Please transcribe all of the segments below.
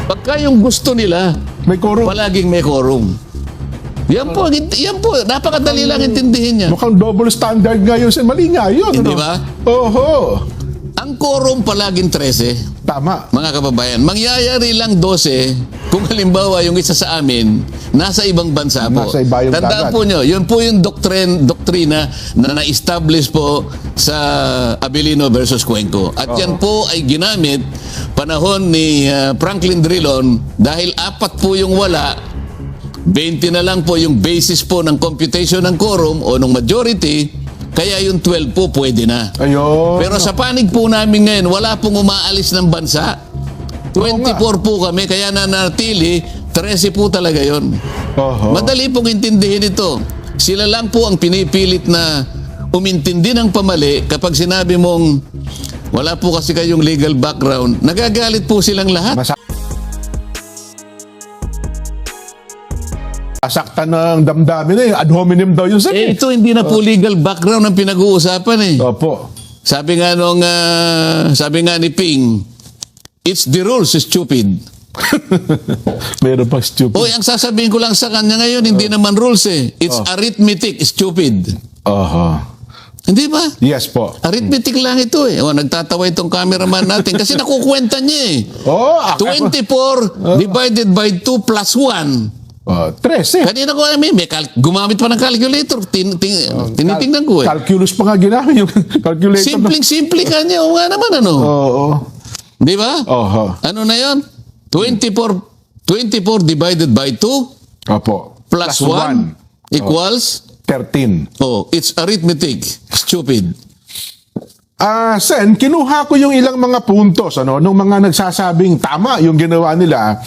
Pagka yung gusto nila, May quorum. palaging may quorum. Yan po, napakadali lang intindihin yan. Mukhang double standard nga yun. Mali nga yun. Hindi ano? ba? Oho. Ang quorum palaging 13. Tama. Mga kababayan, mangyayari lang 12 kung halimbawa yung isa sa amin nasa ibang bansa po. Nasa ibayong Tandaan dagat. po nyo, yun po yung doktrina na na-establish po sa Abilino versus Cuenco. At yan po ay ginamit panahon ni Franklin Drilon dahil 4 po yung wala, 20 na lang po yung basis po ng computation ng quorum o ng majority, kaya yung 12 po pwede na. Ayun. Pero sa panig po namin ngayon, wala pong umaalis ng bansa. 24 po kami, kaya nanatili, 13 po talaga yon. Oho. Madali pong intindihin ito. Sila lang po ang pinipilit na umintindi ng pamali kapag sinabi mong wala po kasi kayong legal background. Nagagalit po silang lahat. Masaktan ng damdamin eh. Ad hominem daw yun, sir. Ito hindi na po legal background ang pinag-uusapan eh. Opo. Sabi nga ni Ping, it's the rules, stupid. Meron pang stupid. Oy, ang sasabihin ko lang sa kanya ngayon, hindi naman rules eh. It's arithmetic, stupid. Oho. Hindi ba? Yes po. Arithmetic lang ito eh. O, nagtatawa itong cameraman natin kasi nakukwenta niya eh. Oh, 24 divided by 2 plus 1. 13. Kanina ko gumamit pa ng calculator. Tinitingnan ko eh. Calculus pa nga ginamit yung calculator. Simpleng-simple ka niya. O nga naman ano. Oo. Di ba? Oho. Ano na yon? 24 divided by 2 Opo. plus 1 equals 13. oh, it's arithmetic. Stupid. Sen, kinuha ko yung ilang mga puntos nung mga nagsasabing tama yung ginawa nila.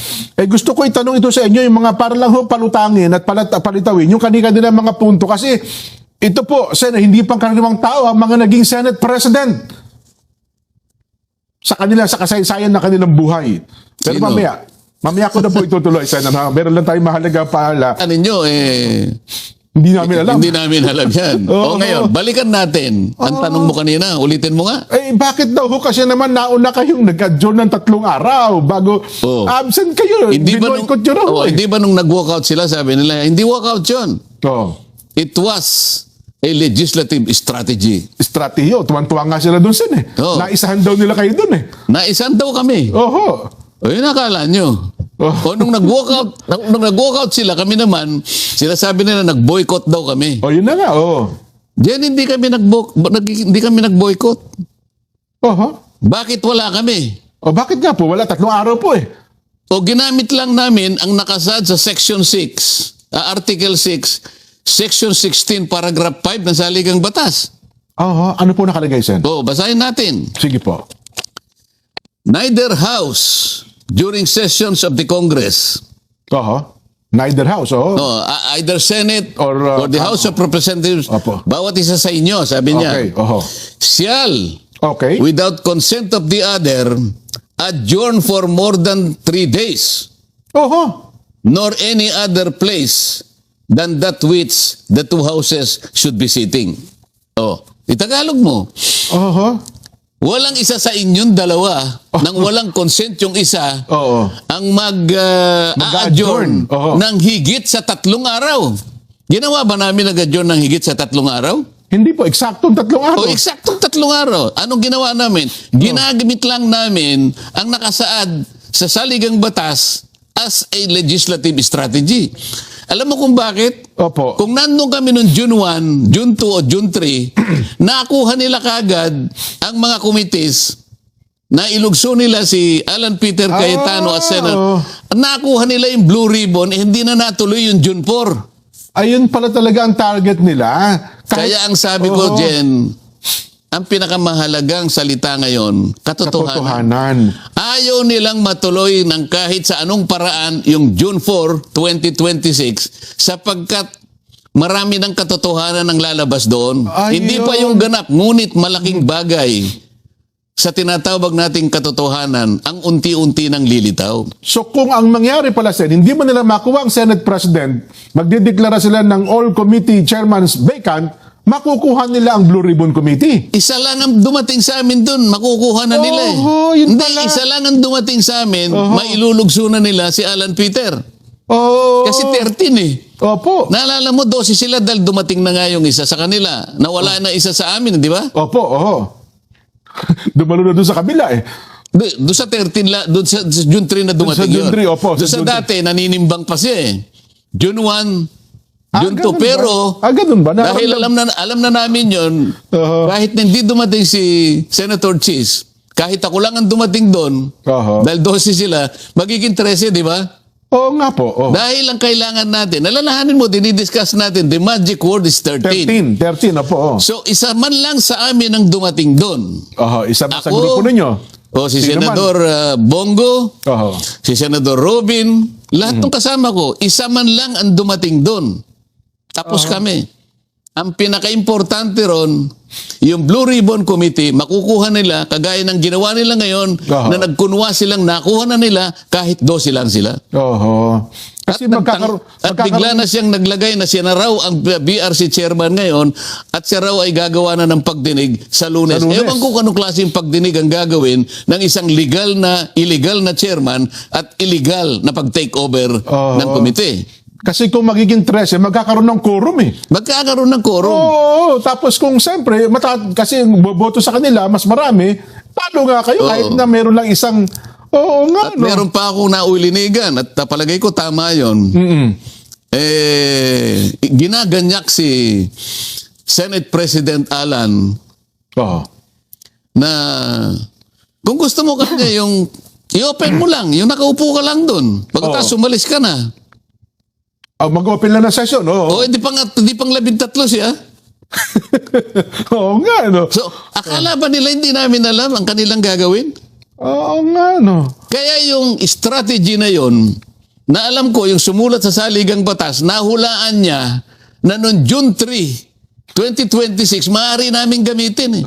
Gusto ko itanong ito sa inyo, yung mga para lang ho palutangin at palitawin yung kanina mga punto. Kasi ito po, Sen, hindi pang karaniwang tao ang mga naging Senate President sa kasaysayan ng kanilang buhay. Pero Sino? mamaya ko na po itutuloy, Sen. Meron lang tayong mahalaga paala. Ano nyo Hindi namin alam. Hindi namin alam yan. Oo. O ngayon, balikan natin. Ang tanong mo kanina, ulitin mo nga. Bakit daw ho? Kasi naman nauna kayong nag-adjourn ng 3 araw bago absent kayo. Hindi ba Hindi ba nung nag-walkout sila, sabi nila, hindi walkout yun. It was a legislative strategy. Strategy. Tuwan-tuwa nga sila doon, Sen. Oo. Naisahan daw nila kayo doon. Naisan daw kami. Oho. O yun akala nyo. O nung nag-walkout sila, kami naman, sila sabi nila nag-boycott daw kami. Yun na nga. Diyan hindi kami nag-boycott. Oho. Bakit wala kami? Bakit nga po? Wala, 3 araw po eh. O ginamit lang namin ang nakasad sa Section 6, Article 6, Section 16, Paragraph 5 ng Saligang Batas. Oho. Ano po nakalagay, Sen? O, basahin natin. Sige po. Neither house during sessions of the Congress, Oho. Neither house, o, either Senate Or, or the House of Representatives, Opo. bawat isa sa inyo, sabi niya, Okay. Oho. shall, Okay. without consent of the other, adjourn for more than 3 days, Oho. nor any other place than that which the 2 houses should be sitting. Oh, itagalog mo. Oho. Walang isa sa inyong dalawa nang walang consent yung isa Oo. ang mag-adjourn Oo. ng higit sa 3 araw. Ginawa ba namin nag-adjourn ng higit sa 3 araw? Hindi po, eksaktong 3 araw. O eksaktong 3 araw. Anong ginawa namin? Ginagamit lang namin ang nakasaad sa Saligang Batas as a legislative strategy. Alam mo kung bakit? Opo. Kung nandun kami noong June 1, June 2 o June 3, nakuha nila kagad ang mga committees na ilugso nila si Alan Peter Cayetano as Senator. Nakuha nila yung blue ribbon, hindi na natuloy yung June 4. Ayun pala talaga ang target nila. Kaya ang sabi ko, Jen, ang pinakamahalagang salita ngayon, katotohanan. Ayaw nilang matuloy ng kahit sa anong paraan yung June 4, 2026 sapagkat marami ng katotohanan ang lalabas doon. Hindi pa yung ganap, ngunit malaking bagay sa tinatawag nating katotohanan ang unti-unti nang lilitaw. So kung ang mangyari pala, Sen, hindi mo nila makuha ang Senate President, magdideklara sila ng all committee chairmans vacant, makukuha nila ang Blue Ribbon Committee. Isa lang ang dumating sa amin doon, makukuha na nila eh. Yun Hindi, pala. isa lang ang dumating sa amin, mailulugso na nila si Alan Peter. Kasi 13 eh. Opo. Naalala mo, 12 sila dahil dumating na nga yung isa sa kanila. Nawala na isa sa amin, di ba? Opo, Dumalo na doon sa kabila eh. Doon sa 13, doon sa June 3 na dumating Sa June 3, opo, Doon sa sa June 3. dati, naninimbang pa siya eh. June 1, June 2. Ganun ba? Pero, Ganun ba? dahil alam na namin yon, kahit na hindi dumating si Senator Cheese, kahit ako lang ang dumating doon, dahil 12 sila, magiging 13, di ba? Oo nga po. Dahil ang kailangan natin, alalahanin mo, dinidiscuss natin, the magic word is 13. 13 na po. So, isa man lang sa amin ang dumating doon. Isa sa Ako, grupo ninyo. Si Sino Senador Bongo, Oho. si Senador Robin, lahat ng kasama ko, isa man lang ang dumating doon. Tapos kami. Ang pinaka-importante ron, yung Blue Ribbon Committee, makukuha nila, kagaya ng ginawa nila ngayon, na nagkunwa silang nakuha na nila kahit 12 lang sila. Kasi At bigla na siyang naglagay na siya na raw ang BRC chairman ngayon at siya raw ay gagawa na ng pagdinig sa Lunes. Ewan ko kung anong klaseng pagdinig ang gagawin ng isang illegal na chairman at illegal na pag-take over ng komite. Kasi kung magiging 13, magkakaroon ng quorum eh. Magkakaroon ng quorum. Tapos kung siyempre, kasi boboto sa kanila, mas marami, talo nga kayo kahit na meron lang isang... At meron pa akong naulinigan at palagay ko tama yon. Ginaganyak si Senate President Alan na kung gusto mo kanya yung i-open mo lang, yung nakaupo ka lang doon. Pagkatapos umalis ka na. Mag-open lang na session. Hindi pang 13 siya. Oo nga, no? So, akala ba nila hindi namin alam ang kanilang gagawin? Oo nga, no? Kaya yung strategy na yon, na alam ko, yung sumulat sa saligang batas, nahulaan niya na noong June 3, 2026, maaari namin gamitin eh.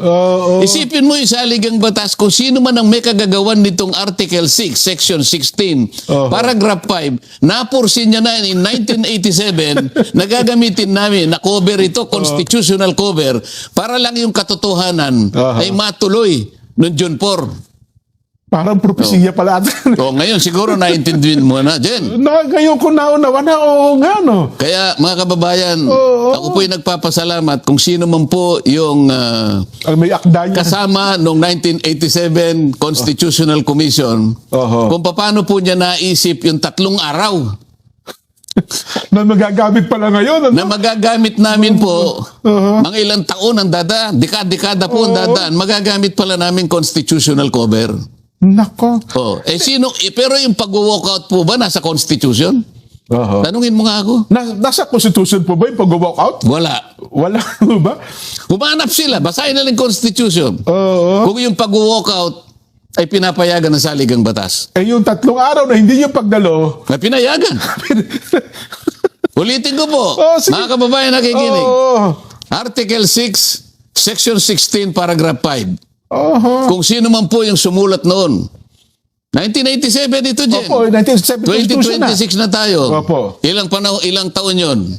Isipin mo yung saligang batas kung sino man ang may kagagawan nitong Article 6, Section 16, Paragraph 5, napursin niya na in 1987, nagagamitin namin na cover ito, constitutional cover, para lang yung katotohanan ay matuloy noong June 4. Parang propesiya pala. Ngayon siguro naintindihin mo na, Jen. Ngayon ko naunawa na, nga, no? Kaya mga kababayan, ako po'y nagpapasalamat kung sino man po yung may akda niya. kasama noong 1987 Constitutional Commission, kung paano po niya naisip yung 3 araw na magagamit pala ngayon. na magagamit namin po, mga ilang taon ang dadaan, dekada po ang dadaan, magagamit pala namin constitutional cover. Nako. Pero yung pag-walkout po ba nasa Constitution? Tanungin mo nga ako. Nasa Constitution po ba yung pag-walkout? Wala. Wala ba? Humanap sila. Basahin na lang Constitution. Kung yung pag-walkout ay pinapayagan ng saligang batas. Yung 3 araw na hindi yung pagdalo. Na pinayagan. Ulitin ko po. Mga kababayan nakikinig. Article 6, Section 16, Paragraph 5. Kung sino man po yung sumulat noon. 1987 ito, Jen. 2026 na tayo. Ilang taon yun?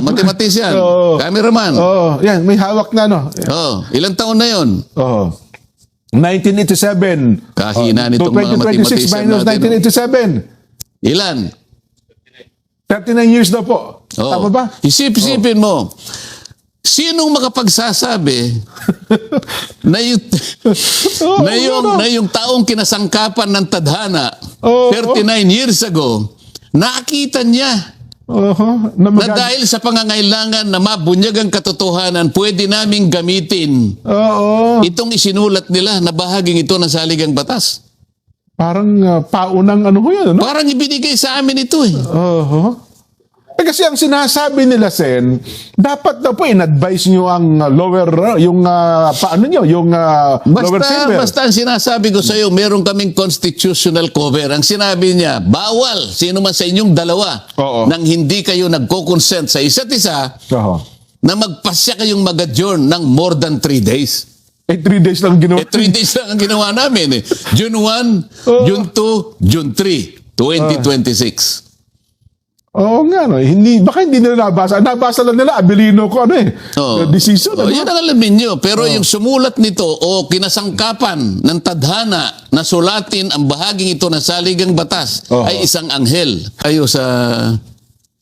Mathematician. Cameraman. Yan, may hawak na, no? Ilang taon na yun? 1987. Kahina nitong mga 2026 minus natin. 1987. Ilan? 39 years na po. Tama ba? Isipin mo. Sinong makapagsasabi na yung taong kinasangkapan ng tadhana 39 years ago, nakita niya na dahil sa pangangailangan na mabunyag ang katotohanan, pwede naming gamitin itong isinulat nila na bahaging ito ng saligang batas. Parang paunang ano yun, no? Parang ibinigay sa amin ito eh. Kasi ang sinasabi nila, Sen, dapat daw po in-advise nyo ang lower, lower chamber. Basta ang sinasabi ko sa iyo, meron kaming constitutional cover. Ang sinabi niya, bawal sino man sa inyong dalawa nang hindi kayo nagko-consent sa isa't isa na magpasya kayong mag-adjourn ng more than 3 days. 3 days lang ginawa. 3 days lang ang ginawa namin. June 1, June 2, June 3, 2026. Oo nga, no. Baka hindi nila nabasa. Nabasa lang nila, Abilino ko, decision. Oh, yun ang alamin nyo. Pero yung sumulat nito o kinasangkapan ng tadhana na sulatin ang bahaging ito ng saligang batas ay isang anghel. Ayo sa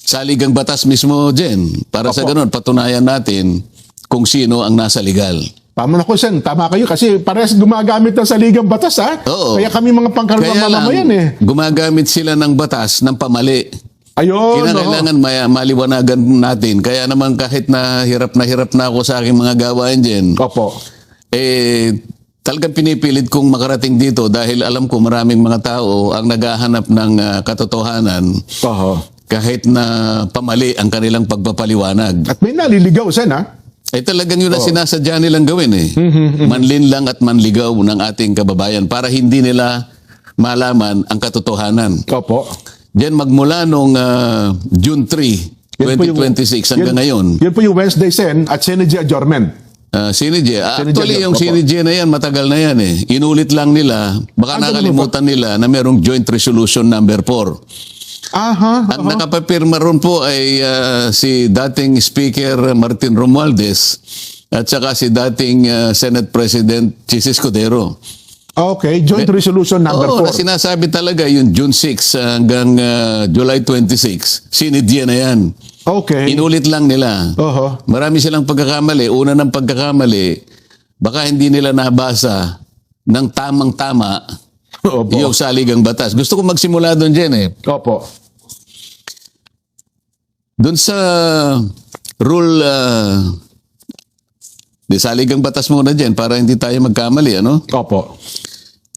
saligang batas mismo, Jen. Para sa ganun, patunayan natin kung sino ang nasa legal. Tama na ko, Sen. Tama kayo kasi parehas gumagamit ng saligang batas, ha? Oo. Kaya kami mga pangkarwang mamamayan, gumagamit sila ng batas ng pamali. Ayun, Kinakailangan maliwanagan natin. Kaya naman kahit na hirap na ako sa aking mga gawain dyan, Opo. Talagang pinipilit kong makarating dito dahil alam ko maraming mga tao ang naghahanap ng katotohanan Oho. kahit na pamali ang kanilang pagpapaliwanag. At may naliligaw, Sen, ha? Ay talagang yun ang sinasadya nilang gawin eh. Manlinlang at manligaw ng ating kababayan para hindi nila malaman ang katotohanan. Opo. Diyan magmula nung June 3, 2026 hanggang ngayon. Yun po yung Wednesday, Sen, at Synergy Adjournment. Synergy. Actually, yung Opo. Synergy na yan, matagal na yan eh. Inulit lang nila, baka nakalimutan nila na merong Joint Resolution number 4. Aha. Ang nakapapirma ron po ay si dating Speaker Martin Romualdez at saka si dating Senate President Chis Escudero. Okay, Joint Resolution number 4. Na sinasabi talaga yung June 6 hanggang July 26. Sinidya na yan. Okay. Inulit lang nila. Oho. Marami silang pagkakamali. Una ng pagkakamali, baka hindi nila nabasa ng tamang-tama Opo. yung saligang batas. Gusto ko magsimula doon dyan eh. Opo. Doon sa rule, saligang batas muna dyan para hindi tayo magkamali, ano? Opo.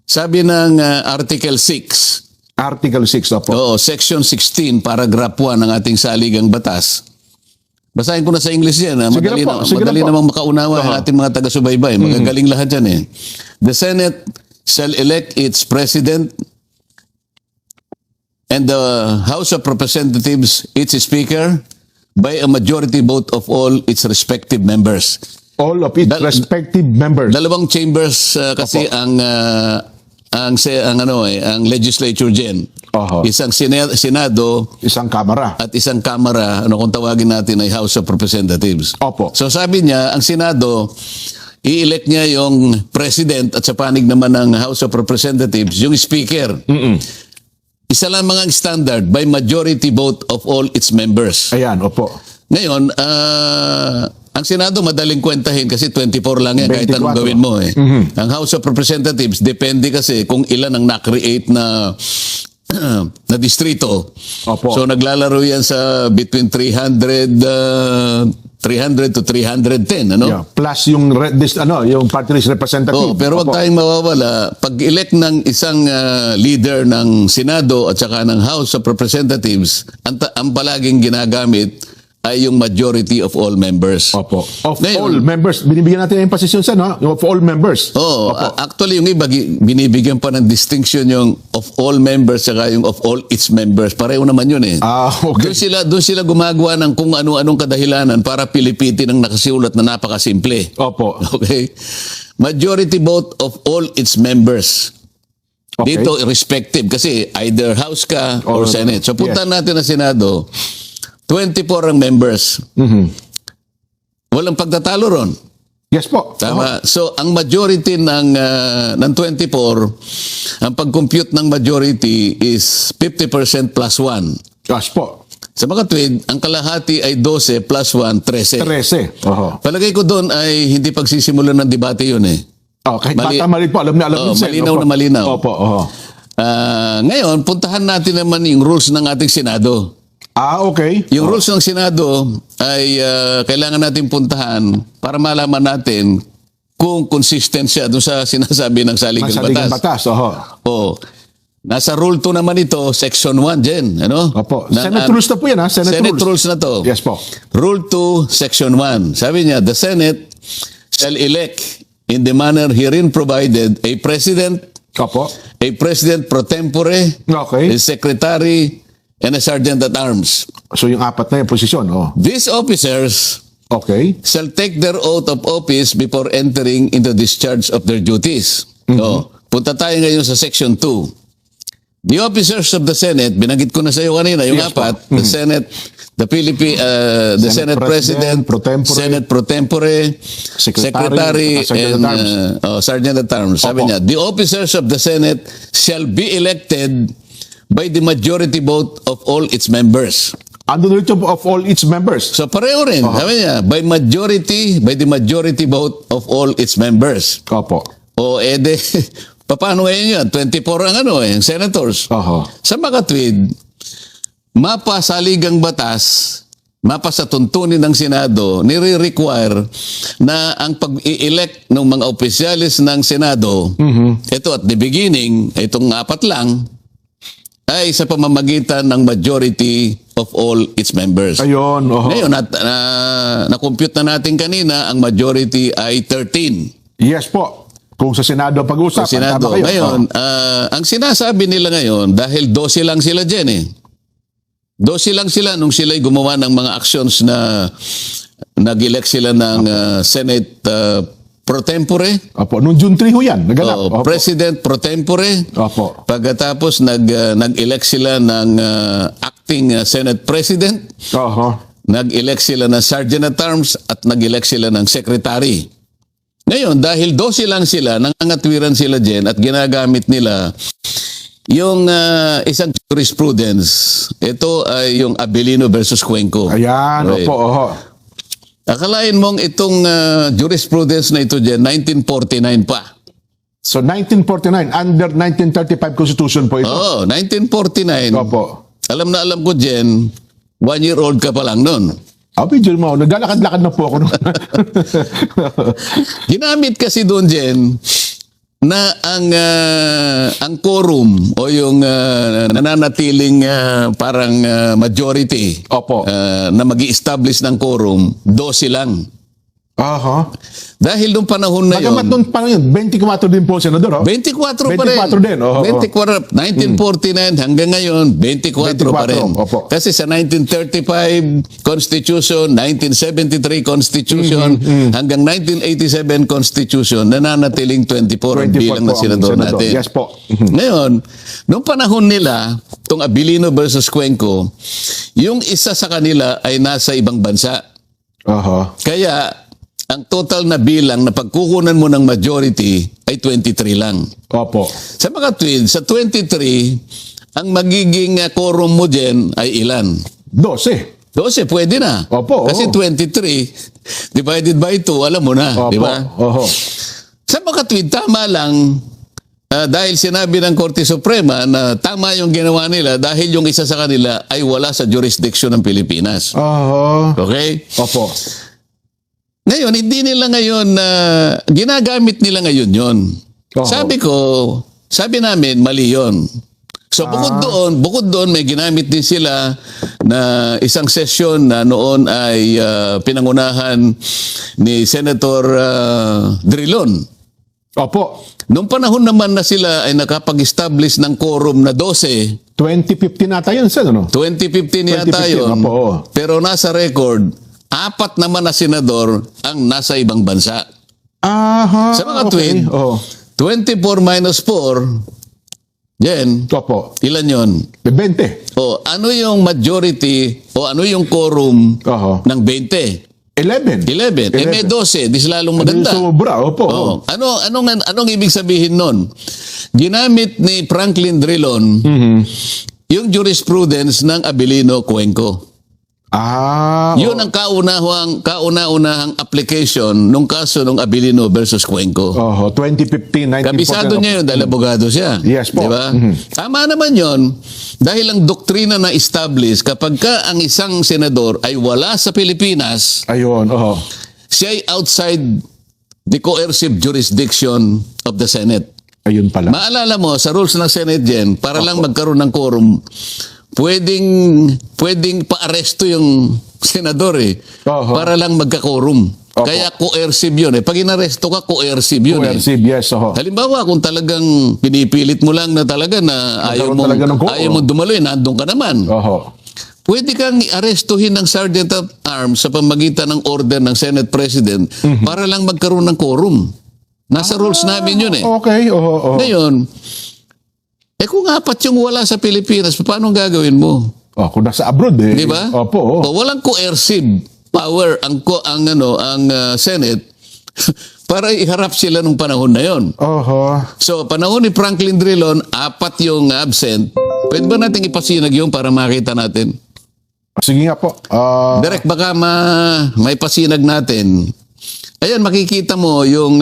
Sabi ng Article 6, Article 6, opo. Section 16, Paragraph 1 ng ating saligang batas. Basahin ko na sa English yan. Sige na po, sige na Madali po. namang makaunawa ang ating mga taga-subaybay. Magagaling lahat yan eh. The Senate shall elect its president and the House of Representatives its speaker by a majority vote of all its respective members. All of its respective members. Dalawang chambers kasi ang legislature dyan. Oho. Isang Senado Isang kamara. at isang Kamara, kung tawagin natin ay House of Representatives. Opo. So sabi niya, ang Senado, i-elect niya yung President at sa panig naman ng House of Representatives, yung Speaker. Isa lang mga standard by majority vote of all its members. Ayan, opo. Ngayon, ang Senado madaling kwentahin kasi 24 lang yan kahit 24. anong gawin mo eh. Ang House of Representatives, depende kasi kung ilan ang na-create na na distrito. Opo. So naglalaro yan sa between 300 to 310, ano? Yeah. Plus yung yung party list representative. Pero wag Opo. tayong mawawala. Pag-elect ng isang leader ng Senado at saka ng House of Representatives, ang palaging ginagamit ay yung majority of all members. Opo. Of Ngayon, all members. Binibigyan natin yung emphasis yun, no? Yung of all members. Actually yung iba binibigyan pa ng distinction yung of all members saka yung of all its members. Pareho naman yun eh. Okay. Doon sila gumagawa ng kung ano-anong kadahilanan para pilipitin ang nakasiulat na napakasimple. Opo. Okay? Majority vote of all its members. Okay. Dito respective kasi either House ka or Senate. So punta natin na Senado, 24 ang members. Walang pagtatalo ron. Yes po. Tama. So ang majority ng 24, ang pag-compute ng majority is 50% plus 1. Yes po. Sa mga tweed, ang kalahati ay 12 plus 1, 13. 13. Oho. Palagay ko doon ay hindi pagsisimulan ng debate yun eh. Kahit mali po, alam na alam din, malinaw na malinaw. Opo. Oho. Ngayon, puntahan natin naman yung rules ng ating Senado. Okay. Yung rules ng Senado ay kailangan natin puntahan para malaman natin kung consistent siya doon sa sinasabi ng saligang Masaligang batas. batas. Oho. Nasa Rule 2 naman ito, Section 1 dyan. Ano? Opo. Senate rules na po yan, ha? Senate rules na to. Yes po. Rule 2, Section 1. Sabi niya, the Senate shall elect in the manner herein provided a president, Opo. a president pro tempore, Okay. a secretary, and a sergeant at arms. So yung apat na yung posisyon. These officers Okay. shall take their oath of office before entering into discharge of their duties. So, punta tayo ngayon sa Section 2. The officers of the Senate, binanggit ko na sa iyo kanina, yung Yes, apat, the Senate, the Senate President, pro tempore, Senate pro tempore, Secretary, Sergeant and at Arms. Sergeant at Arms. Sabi Opo. niya, the officers of the Senate shall be elected by the majority vote of all its members. Andun rin of all its members. So pareho rin, sabi niya, by the majority vote of all its members. Opo. O ede, paano ngayon yan? 24 ang senators. Oho. Sa makatwid, mapa sa ligang batas, mapa sa tuntunin ng Senado, nire-require na ang pag-i-elect ng mga opisyalis ng Senado, ito at the beginning, itong apat lang, ay sa pamamagitan ng majority of all its members. Ayun. Oho. Ngayon, na-compute na natin kanina, ang majority ay 13. Yes po. Kung sa Senado ang pag-uusapan, Senado. tama kayo. Ngayon, ang sinasabi nila ngayon, dahil 12 lang sila dyan 12 lang sila nung sila'y gumawa ng mga actions na nag-elect sila ng Senate pro tempore. Opo. Noong June 3 ho yan. Naganap. Opo. President pro tempore. Opo. Pagkatapos nag-elect sila ng acting Senate President. Oho. Nag-elect sila ng Sergeant at Arms at nag-elect sila ng Secretary. Ngayon, dahil 12 lang sila, nangangatwiran sila dyan at ginagamit nila yung isang jurisprudence. Ito ay yung Abilino versus Cuenco. Ayan. Right. Opo. Oho. Akalain mong itong jurisprudence na ito dyan, 1949 pa. So 1949, under 1935 Constitution po ito. Oo, 1949. Opo. Alam na alam ko dyan, 1-year-old ka pa lang nun. Medyo mo, naglalakad-lakad na po ako. Ginamit kasi doon Jen na ang quorum o yung nananatiling parang majority Opo. na magi-establish ng quorum 12 lang. Aha. Dahil nung panahon na Bagamat yun, noon pa yun, 24 din po, Senador. 24 pa rin. 24 din, oo. 24, 1949 hanggang ngayon, 24 pa rin. Opo. Kasi sa 1935 Constitution, 1973 Constitution, hanggang 1987 Constitution, nananatiling 24 ang 24 bilang po na ang senador senador. natin. Yes po. Ngayon, nung panahon nila, itong Abilino versus Cuenco, yung isa sa kanila ay nasa ibang bansa. Aha. Kaya, ang total na bilang na pagkukunan mo ng majority ay 23 lang. Opo. Sa mga tweed, sa 23, ang magiging quorum mo dyan ay ilan? 12. 12, pwede na. Opo, Kasi oo. 23 divided by 2, alam mo na, Opo. di ba? Oho. Sa mga tweed, tama lang dahil sinabi ng Korte Suprema na tama yung ginawa nila dahil yung isa sa kanila ay wala sa jurisdiction ng Pilipinas. Aha. Okay? Opo. Ngayon, hindi nila ngayon ginagamit nila ngayon yon. Oo. Sabi namin, mali yon. So bukod doon, may ginamit din sila na isang session na noon ay pinangunahan ni Senator Drilon. Opo. Noong panahon naman na sila ay nakapag-establish ng quorum na 12, 2015 nata yun, Sen, ano? 2015 yata 2015, yun. opo, oo. Pero nasa record, 4 naman na senador ang nasa ibang bansa. Aha. Sa mga okay. tweed, Oo. 24 minus 4, Jen, Opo. ilan yon? 20. O ano yung majority o ano yung quorum Oho. ng 20? 11. 11. Eh may 12, di lalong Ano yung maganda. sobra? Opo. Oh, anong ibig sabihin nun? Ginamit ni Franklin Drilon yung jurisprudence ng Abilino Cuenco. Yun ang kauna-unahang application nung kaso ng Abilino versus Cuenco. Oho. 2015, 1914. Kabisado niya yun dahil abogado siya. Yes po. Diba? Tama naman yun dahil ang doktrina na establish kapag ka ang isang senador ay wala sa Pilipinas, Ayun. Oho. siya ay outside the coercive jurisdiction of the Senate. Ayun pala. Maalala mo, sa rules ng Senate Gen, para lang magkaroon ng quorum, pwedeng pa-aresto yung senador Oho. para lang magka-quorum. Opo. Kaya coercive yun Pag inaresto ka, coercive yun Coercive, yes. Oho. Halimbawa, kung talagang pinipilit mo lang na talaga na ayaw Magkaroon talaga ng quorum. mo dumaloy, nandun ka naman. Oho. Pwede kang arestuhin ng Sergeant at Arms sa pamagitan ng order ng Senate President para lang magkaroon ng quorum. Nasa rules namin yun Okay. Oho. Oho. Ngayon, Eh kung apat yung wala sa Pilipinas, paano ang gagawin mo? Kung nasa abroad eh. Di ba? Opo. O, walang coercive power ang Senate para iharap sila nung panahon na yon. Oho. So, panahon ni Franklin Drilon, apat yung absent. Pwede ba natin ipasinag yun para makita natin? Sige nga po. Direct, baka may pasinag natin. Ayan, makikita mo yung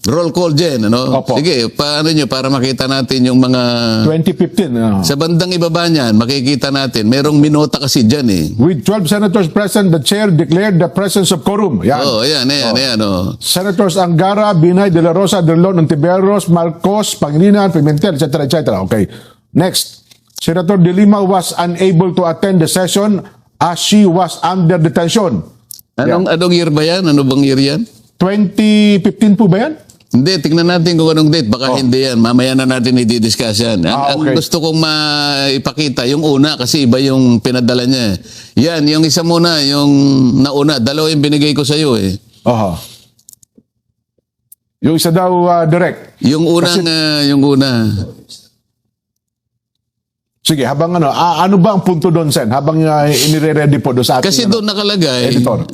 roll call dyan. Ano? Opo. Sige, paano nyo para makita natin yung mga... 2015. Sa bandang ibaba niyan, makikita natin. Merong minota kasi dyan eh. With 12 senators present, the chair declared the presence of quorum. Yan. Ayan. Oh. Senators Angara, Binay, De La Rosa, Drilon, Ontiveros, Marcos, Pangilinan, Pimentel, etc. Okay. Next. Senator De Lima was unable to attend the session as she was under detention. Anong year ba yan? Ano bang year yan? 2015 po ba yan? Hindi, tingnan natin kung anong date. Baka hindi yan. Mamaya na natin i-discuss yan. Ang okay. gusto kong maipakita, yung una, kasi iba yung pinadala niya. Yan, yung isa muna, yung nauna. Dalawa yung binigay ko sa iyo eh. Oho. Yung isa daw direct. Yung unang, yung una. Sige, habang ano ba ang punto doon, Sen? Habang inire-ready po doon sa ating... Kasi doon nakalagay, editor.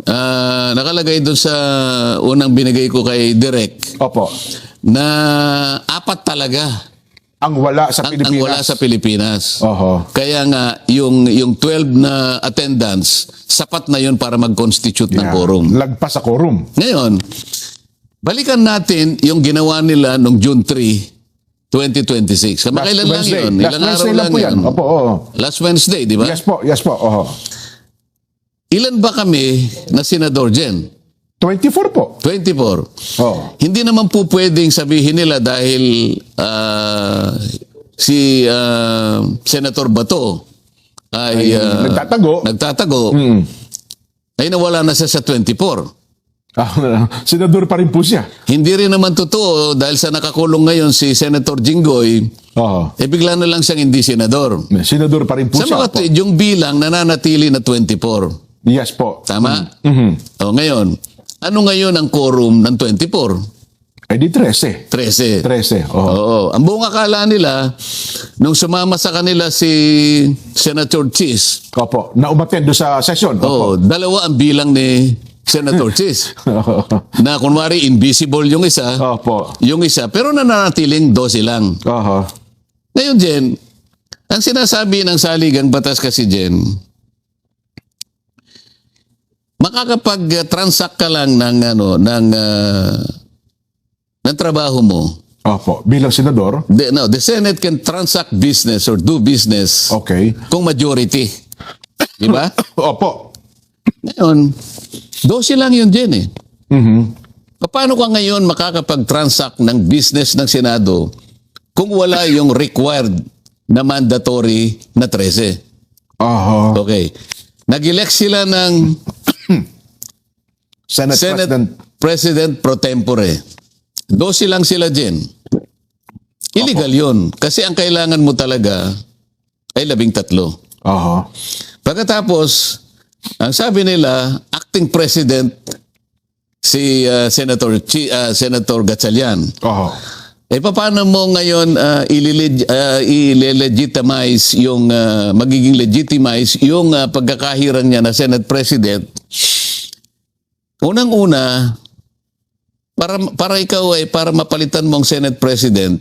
nakalagay doon sa unang binigay ko kay Direk, Opo. na apat talaga Ang wala sa Pilipinas. ang wala sa Pilipinas. Oho. Kaya nga, yung 12 na attendance, sapat na yun para mag-constitute ng quorum. Lagpas sa quorum. Ngayon, balikan natin yung ginawa nila noong June 3, 2026. Kamakailan lang Wednesday. yun. Last Ilang araw Wednesday lang po yun. Opo, oo. Last Wednesday, di ba? Yes po. Oho. Ilan ba kami na senador dyan? 24 po. 24. Oo. Hindi naman po pwedeng sabihin nila dahil si Senator Bato ay nagtatago ay nawala na siya sa 24. Senador pa rin po siya. Hindi rin naman totoo dahil sa nakakulong ngayon si Senator Jinggoy, Oo. bigla na lang siyang hindi senador. Senador pa rin po Sa siya. mga tuwid, yung bilang nananatili na 24. Yes po. Tama? Mhm. O ngayon, ano ngayon ang quorum ng 24? Eh di 13. 13. 13. Oo. Oo. Ang buong akala nila, nung sumama sa kanila si Senator Cheese, Opo. Na umattend doon sa session. Opo. dalawa ang bilang ni Senator Cheese. Na kunwari invisible yung isa, Opo. pero nananatiling 12 lang. Oho. Ngayon, Jen, ang sinasabi ng saligang batas kasi, Jen, makakapag-transact ka lang ng trabaho mo. Opo. Bilang senador. The Senate can transact business or do business Okay. kung majority. Di ba? Opo. Ngayon, 12 lang yun, Jen eh. Mhm. Paano ka ngayon makakapag-transact ng business ng Senado kung wala yung required na mandatory na 13? Oho. Okay. Nag-elect sila ng Senate President pro tempore. 12 lang sila, Jen. Illegal yun. Kasi ang kailangan mo talaga ay 13. Oho. Pagkatapos, ang sabi nila, acting president si Senator Gatchalian. Oho. Paano mo ngayon i-legitimize yung magiging legitimize yung pagkakahirang niya na Senate President? Unang-una, para ikaw para mapalitan mong Senate President,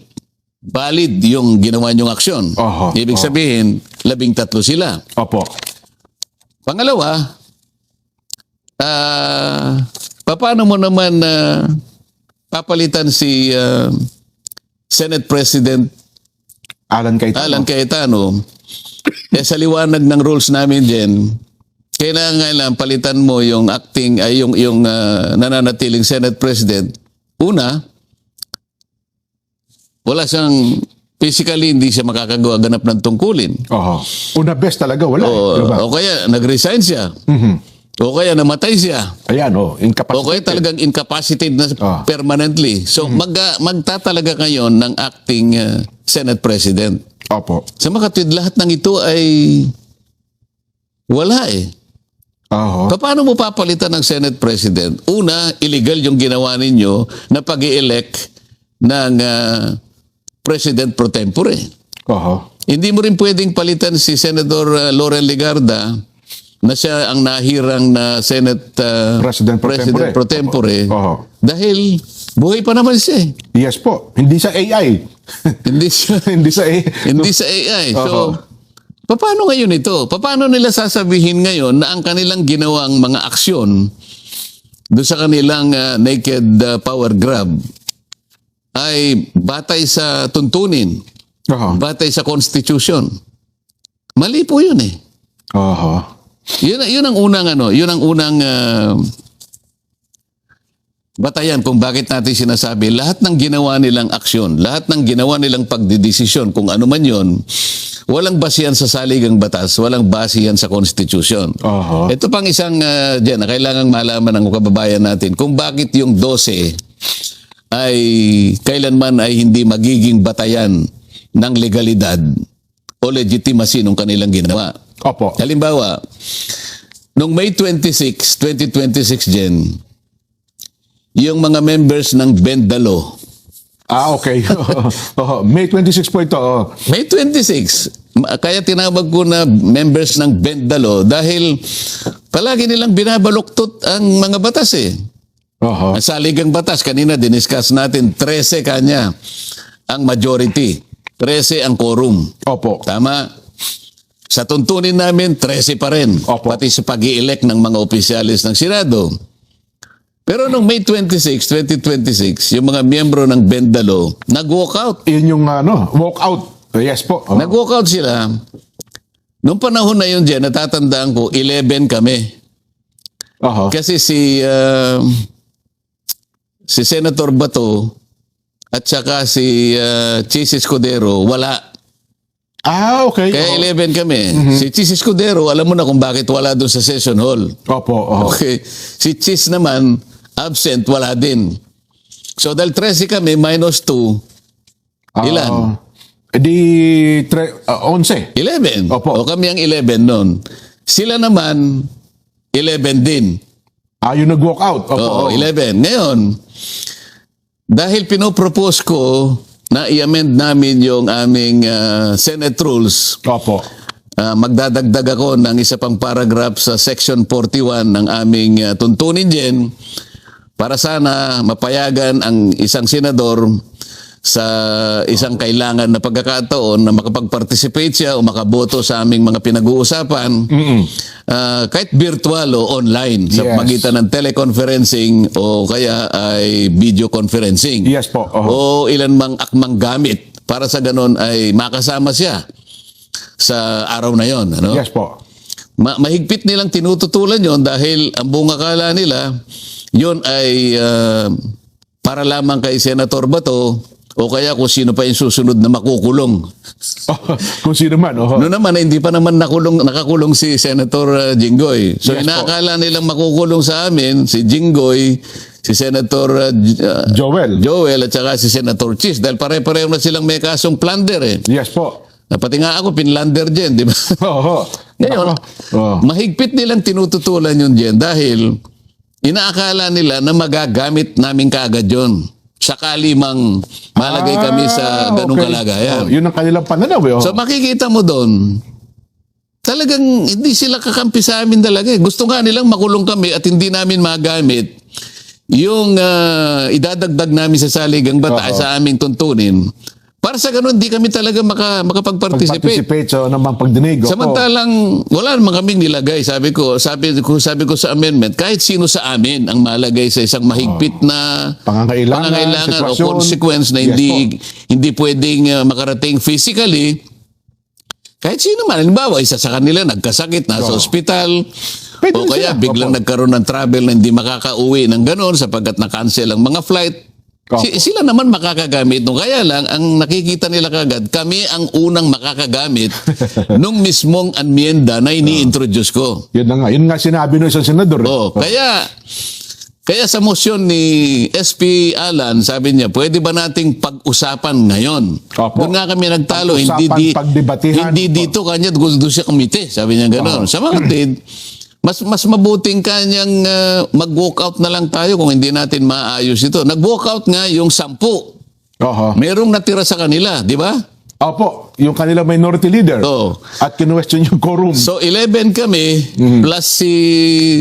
valid yung ginawa niyong aksyon. Oho. Ibig sabihin, 13 sila. Opo. Pangalawa, paano mo naman papalitan si Senate President Alan Cayetano? Sa liwanag ng rules namin dyan, kailangan palitan mo yung yung nananatiling Senate President. Una, wala siyang physically, hindi siya makakagawa-ganap ng tungkulin. Oho. Una best talaga, wala. Diba? O kaya nag-resign siya. O kaya namatay siya. Ayan, incapacitated. O kaya talagang incapacitated na permanently. So magtatalaga ngayon ng acting Senate President. Opo. Sa makatwid, lahat ng ito ay wala eh. Oho. Paano mo papalitan ng Senate President? Una, illegal yung ginawa ninyo na pag-i-elect ng President pro tempore. Oho. Hindi mo rin pwedeng palitan si Senator Laurel Legarda na siya ang nahirang na Senate President pro tempore. Pro tempore. Dahil buhay pa naman siya. Yes po. Hindi sa AI. Hindi siya, Hindi sa AI. hindi sa AI. So, Oho. paano ngayon ito? Paano nila sasabihin ngayon na ang kanilang ginawang mga aksyon doon sa kanilang naked power grab ay batay sa tuntunin, Oho. batay sa Constitution? Mali po yun eh. Oho. Yun ang unang batayan kung bakit natin sinasabi lahat ng ginawa nilang aksyon, lahat ng ginawa nilang pagdidesisyon, kung ano man yun, walang basihan sa saligang batas, walang basihan sa Constitution. Oho. Ito pang isang dyan na kailangang malaman ng kababayan natin kung bakit yung 12 ay kailanman ay hindi magiging batayan ng legalidad o legitimacy ng kanilang ginawa. Opo. Halimbawa, noong May 26, 2026 Jen, yung mga members ng Bendalo, Okay. Oho. May 26 po ito. Oh. May 26, kaya tinawag ko na members ng Bendalo dahil palagi nilang binabaluktot ang mga batas eh. Oho. Ang saligang batas, kanina diniscuss natin, 13 kanya ang majority, 13 ang quorum. Opo. Tama? Sa tuntunin namin, 13 pa rin. Opo. Pati sa pag-i-elect ng mga opisyalis ng Senado. Pero noong May 26, 2026, yung mga miyembro ng Bendalo, nag-walk out. Yun yung walk out. Yes po. Oh. Nag-walk out sila. Noong panahon na yun dyan, natatandaan ko, 11 kami. Oho. Kasi si Senator Bato at saka si Chis Escudero, wala. Okay. Kaya Oho. 11 kami. Si Chis Escudero, alam mo na kung bakit wala doon sa session hall. Opo. Oho. Okay. Si Chis naman, absent, wala din. So dahil 13 kami, minus 2, ilan? Di 11. 11. Opo. O kami ang 11 noon. Sila naman, 11 din. Yung nag-walk out. Opo. Oo, 11. Ngayon, dahil pinopropose ko na i-amend namin yung aming Senate rules, Opo. magdadagdag ako ng isa pang paragraph sa Section 41 ng aming tuntunin din para sana mapayagan ang isang senador sa isang kailangan na pagkakataon na makapag-participate siya o makaboto sa aming mga pinag-uusapan kahit virtual o online sa Yes. pagitan ng teleconferencing o kaya ay video conferencing Yes po. Oho. o ilan mang akmang gamit para sa ganon ay makasama siya sa araw na yon, ano? Yes po. Mahigpit nilang tinututulan yon dahil ang buong akala nila yon ay para lamang kay Senator Bato o kaya kung sino pa yung susunod na makukulong. Kung sino man. Oho. Noon naman, hindi pa naman nakakulong si Senator Jinggoy. So Yes, inaakala nilang makukulong sa amin si Jinggoy, si Senator Joel. at saka si Senator Chis dahil pare-pareho na silang may kasong plunder eh. Yes po. Pati nga ako, pinlander dyan, di ba? Oho. Ngayon, Oh. mahigpit nilang tinututulan yun dyan dahil inaakala nila na magagamit namin kaagad yun. Sakali mang malagay kami sa ganung okay. kalagayan. Yun ang kanilang pananaw. So makikita mo doon, talagang hindi sila kakampi sa amin talaga. Gusto nga nilang makulong kami at hindi namin magamit yung idadagdag namin sa saligang batas sa aming tuntunin. Para sa ganun, hindi kami talaga makapag-participate. Participate sa namang pagdinig. Samantalang wala naman kaming nilagay. Sabi ko sa amendment, kahit sino sa amin ang malagay sa isang mahigpit na pangangailangan o consequence na hindi pwedeng makarating physically, kahit sino man. Halimbawa, isa sa kanila nagkasakit, nasa ospital, o kaya biglang nagkaroon ng travel na hindi makakauwi ng gano'n sapagkat na-cancel ang mga flight. Sila naman makakagamit nung kaya lang ang nakikita nila kagad kami ang unang makakagamit nung mismong amyenda na ini-introduce ko. Yun nga sinabi ng isang senador. Kaya sa motion ni SP Alan, sabi niya, pwede ba nating pag-usapan ngayon? Doon nga kami nagtalo, hindi dito kanya gusto siya komite, sabi niya gano'n. Sa mga tid, mas mabuting kanyang mag-walk out na lang tayo kung hindi natin maayos ito. Nag-walk out nga yung 10. Merong natira sa kanila, di ba? Opo, yung kanilang minority leader. Oo. At kinwestiyon yung quorum. So 11 kami, plus si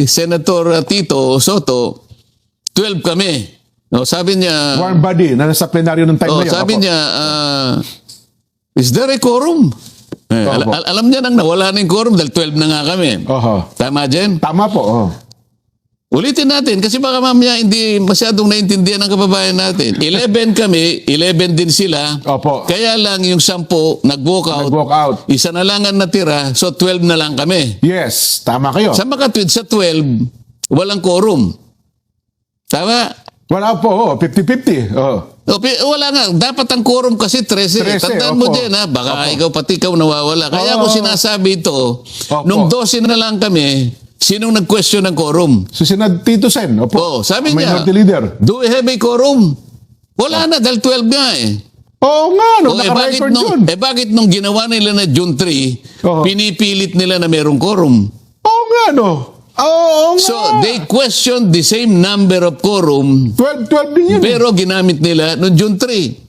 Senator Tito Soto, 12 kami. No, sabi niya, Warm body na nasa plenaryo ng time na yun. sabi Opo. niya, is there a quorum? Opo. Alam niya nang nawala na yung quorum dahil 12 na nga kami. Oho. Tama, Jen? Tama po. Oh. Ulitin natin kasi baka mamaya hindi masyadong naintindihan ng kababayan natin. 11 kami, 11 din sila. Opo. Kaya lang yung 10 nag-walk out. Nag-walk out. Isa na lang ang natira, so 12 na lang kami. Yes, tama kayo. Sa makatwid sa 12, walang quorum. Tama? Wala po, 50-50. Oh. Wala nga. Dapat ang quorum kasi 13. 13, Tandaan mo opo. dyan, ha? Baka pati ikaw nawawala. Kaya ako sinasabi ito, Opo. nung 12 na lang kami, sinong nag-question ng quorum? Si Senad Tito Sen, opo. Sabi niya, Minority leader. do we have a quorum? Wala na, dahil 12 nga eh. Oo nga, no, bakit naka-record yun. bakit nung ginawa nila na June 3, Oo. pinipilit nila na merong quorum? Oo nga, no. Oo nga. So, they questioned the same number of quorum, 12 din yun. pero ginamit nila noong June 3.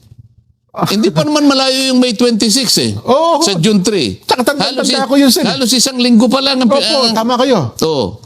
Hindi pa naman malayo yung May 26 eh. Oo. Sa June 3. Tsaka tanda ko yun, Sen. Halos isang linggo pa lang. Opo, tama kayo. Oo.